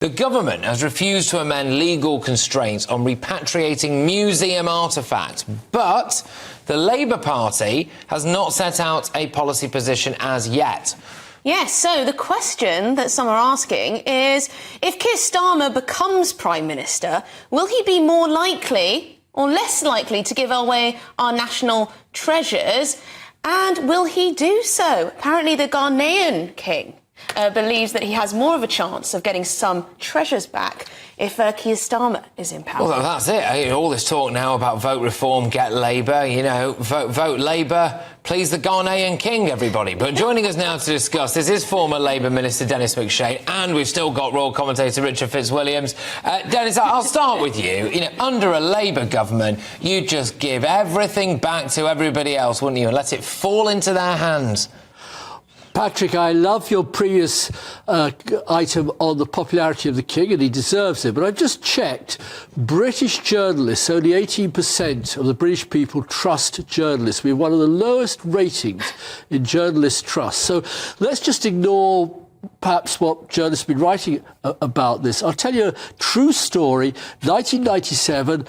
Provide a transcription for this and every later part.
The government has refused to amend legal constraints on repatriating museum artefacts, but the Labour Party has not set out a policy position as yet. Yes, so the question that some are asking is, if Keir Starmer becomes Prime Minister, will he be more likely or less likely to give away our national treasures? And will he do so? Apparently the Ghanaian king believes that he has more of a chance of getting some treasures back if Keir Starmer is in power. Well, that's it. All this talk now about vote reform, get Labour, vote Labour, please the Ghanaian king, everybody. But joining us now to discuss this is former Labour Minister Dennis McShane, and we've still got royal commentator Richard Fitzwilliams. Dennis, I'll start with you. Under a Labour government, you'd just give everything back to everybody else, wouldn't you, and let it fall into their hands. Patrick, I love your previous item on the popularity of the king, and he deserves it. But I've just checked. British journalists, only 18% of the British people trust journalists. We have one of the lowest ratings in journalist trust. So let's just ignore perhaps what journalists have been writing about this. I'll tell you a true story. 1997...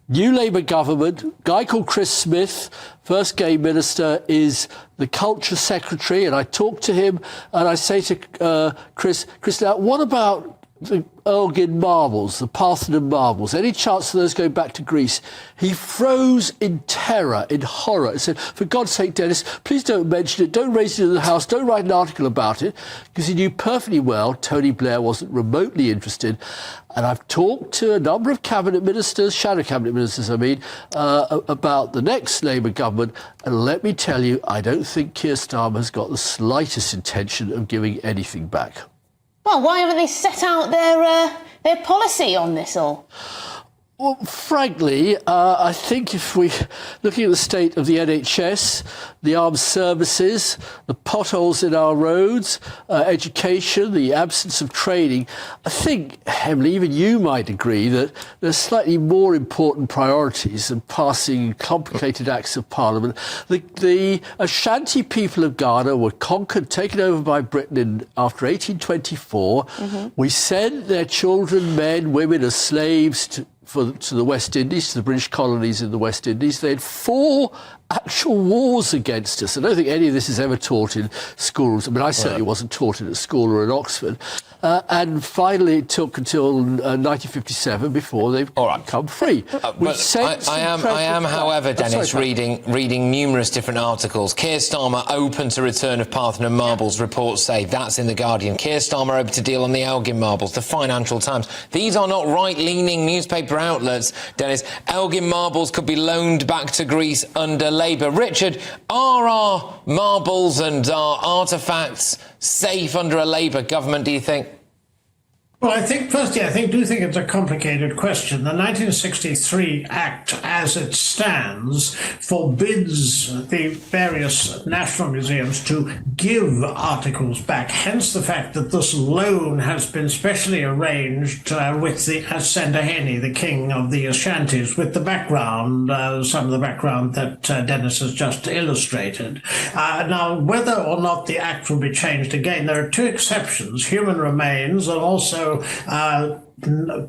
New Labour government, guy called Chris Smith, first gay minister, is the culture secretary, and I talk to him and I say to Chris, now, what about the Elgin marbles, the Parthenon marbles? Any chance of those going back to Greece? He froze in terror, in horror, and said, for God's sake, Dennis, please don't mention it, don't raise it in the House, don't write an article about it, because he knew perfectly well Tony Blair wasn't remotely interested. And I've talked to a number of cabinet ministers, shadow cabinet ministers, about the next Labour government, and let me tell you, I don't think Keir Starmer has got the slightest intention of giving anything back. Well, why haven't they set out their policy on this all? Well, frankly, I think if we're looking at the state of the NHS, the armed services, the potholes in our roads, education, the absence of training, I think, Emily, even you might agree that there's slightly more important priorities than passing complicated acts of parliament. The Ashanti people of Ghana were conquered, taken over by Britain after 1824. Mm-hmm. We sent their children, men, women as slaves to the West Indies, to the British colonies in the West Indies. They had 4 actual wars against us. I don't think any of this is ever taught in schools. I mean, I certainly wasn't taught it at school or at Oxford. And finally, it took until 1957 before they've become free. I am, however, Dennis, reading numerous different articles. Keir Starmer open to return of Parthenon marbles, reports say. That's in The Guardian. Keir Starmer open to deal on the Elgin marbles, the Financial Times. These are not right-leaning newspaper outlets, Dennis. Elgin marbles could be loaned back to Greece under Labour. Richard, are our marbles and our artefacts safe under a Labour government, do you think? Well, I think it's a complicated question. The 1963 Act, as it stands, forbids the various national museums to give articles back. Hence the fact that this loan has been specially arranged with the Sandaheni, the king of the Ashantis, with the background, some of the background that Dennis has just illustrated. Now, whether or not the Act will be changed again, there are 2 exceptions, human remains and also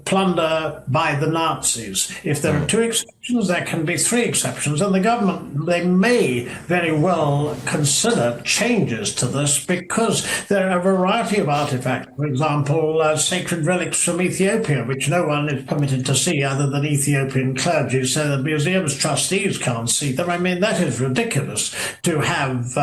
plunder by the Nazis. If there are 2 exceptions, there can be 3 exceptions, and the government, they may very well consider changes to this because there are a variety of artifacts, for example, sacred relics from Ethiopia, which no one is permitted to see other than Ethiopian clergy, so the museum's trustees can't see them. I mean, that is ridiculous to have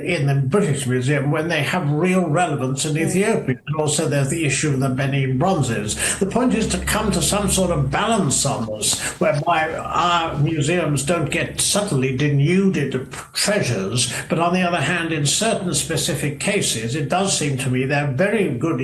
in the British Museum when they have real relevance in Ethiopia. And also there's the issue of the Benin bronzes. The point is to come to some sort of balance on this, whereby our museums don't get subtly denuded of treasures, but on the other hand, in certain specific cases, it does seem to me there are very good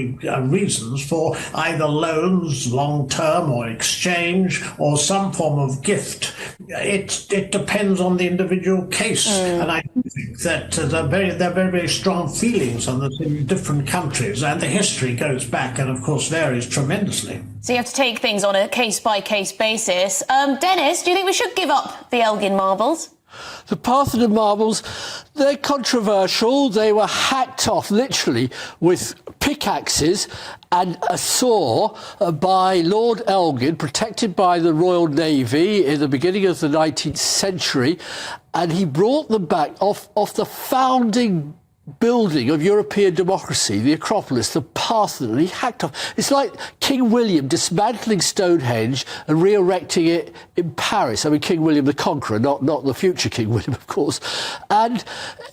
reasons for either loans, long-term, or exchange, or some form of gift. It depends on the individual case, and I think that there are very strong feelings on this in different countries, and the history goes back and, of course, varies tremendously. So you have to take things on a case-by-case basis. Dennis, do you think we should give up the Elgin marbles? The Parthenon marbles, they're controversial. They were hacked off, literally, with pickaxes and a saw by Lord Elgin, protected by the Royal Navy in the beginning of the 19th century. And he brought them back off the founding building of European democracy, the Acropolis, the Parthenon. He hacked off. It's like King William dismantling Stonehenge and re-erecting it in Paris. I mean, King William the Conqueror, not the future King William, of course. And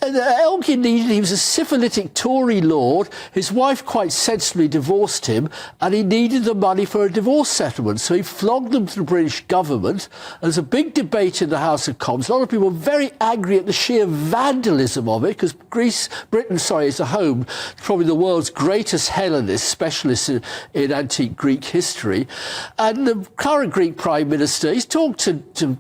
Elgin he was a syphilitic Tory lord. His wife quite sensibly divorced him, and he needed the money for a divorce settlement. So he flogged them to the British government. There's a big debate in the House of Commons. A lot of people were very angry at the sheer vandalism of it, because Britain, is the home, probably the world's greatest Hellenist, specialist in antique Greek history. And the current Greek Prime Minister, he's talked to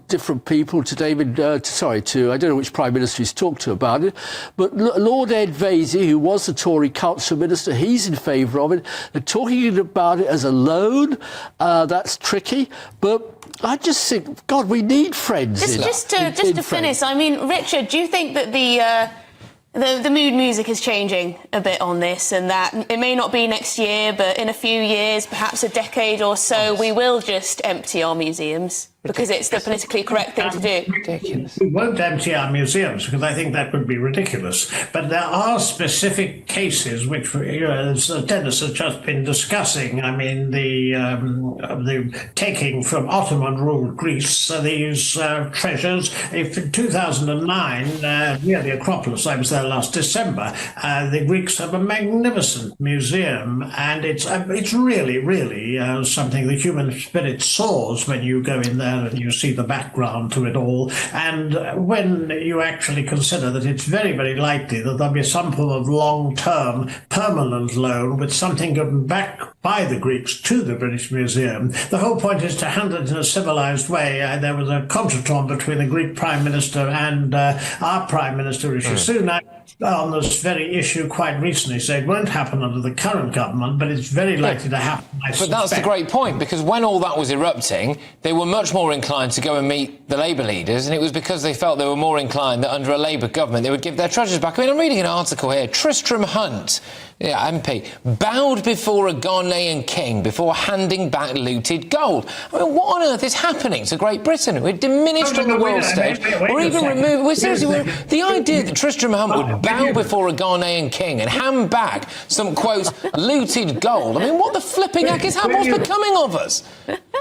different people, I don't know which Prime Minister he's talked to about it, but Lord Ed Vaizey, who was the Tory Council Minister, he's in favour of it. They're talking about it as a loan. That's tricky, but I just think, God, we need friends. Just to finish, I mean, Richard, do you think that the mood music is changing a bit on this, and that it may not be next year, but in a few years, perhaps a decade or so, we will just empty our museums because it's the politically correct thing to do? Ridiculous. We won't empty our museums because I think that would be ridiculous. But there are specific cases which, as Dennis has just been discussing. I mean, the taking from Ottoman-ruled Greece these treasures. If in 2009, near the Acropolis, I was there last December, the Greeks have a magnificent museum, and it's really, really something the human spirit soars when you go in there and you see the background to it all. And when you actually consider that it's very, very likely that there'll be some form of long-term permanent loan with something given back by the Greeks to the British Museum, the whole point is to handle it in a civilized way. There was a contretemps between the Greek Prime Minister and our Prime Minister, Rishi Sunak, on this very issue quite recently. So it won't happen under the current government, but it's very likely to happen, I suspect. But that's the great point, because when all that was erupting, they were much more inclined to go and meet the Labour leaders, and it was because they felt they were more inclined that under a Labour government they would give their treasures back. I mean, I'm reading an article here. Tristram Hunt, MP, bowed before a Ghanaian king before handing back looted gold. I mean, what on earth is happening to Great Britain? We're diminished on the world stage, or even removed. The idea that Tristram Hunt would bow before a Ghanaian king and hand back some, quote, looted gold. I mean, what the flipping heck is what's becoming of us?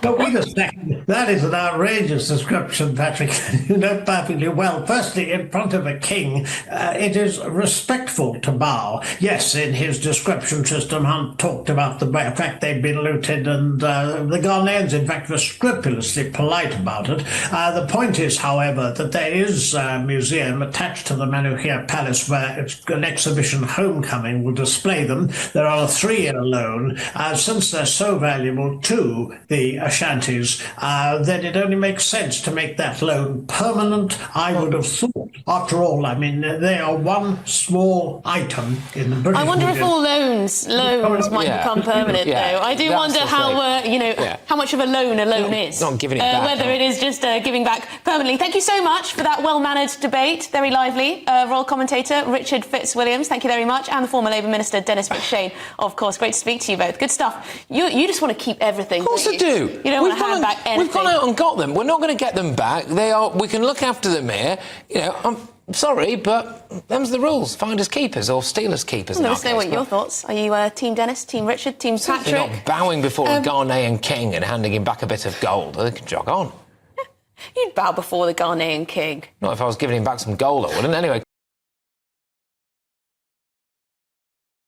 But wait a second. That is an outrageous description, Patrick. You know perfectly well. Firstly, in front of a king, it is respectful to bow. Yes, in his description, Tristram Hunt talked about the fact they'd been looted, and the Ghanaians, in fact, were scrupulously polite about it. The point is, however, that there is a museum attached to the Manuhia Palace where an exhibition homecoming will display them. They're on a 3-year loan. Since they're so valuable to the Ashantis, then it only makes sense to make that loan permanent, I would have thought. After all, I mean, they are one small item in the British I wonder Museum. if all loans might become permanent, though. I do wonder how much of a loan is. Not giving it back. Whether it is just giving back permanently. Thank you so much for that well-mannered debate. Very lively. Royal commentator Richard Fitzwilliams, thank you very much. And the former Labour Minister Dennis McShane, of course. Great to speak to you both. Good stuff. You just want to keep everything. Of course I do. You don't want to hand back anything. We've gone out and got them. We're not going to get them back. We can look after them here. I'm sorry, but them's the rules. Finders keepers or stealers keepers. Let us know what your thoughts. Are you Team Dennis, Team Richard, Team Patrick? They're not bowing before a Ghanaian king and handing him back a bit of gold. They can jog on. You'd bow before the Ghanaian king. Not if I was giving him back some gold, I wouldn't. Anyway.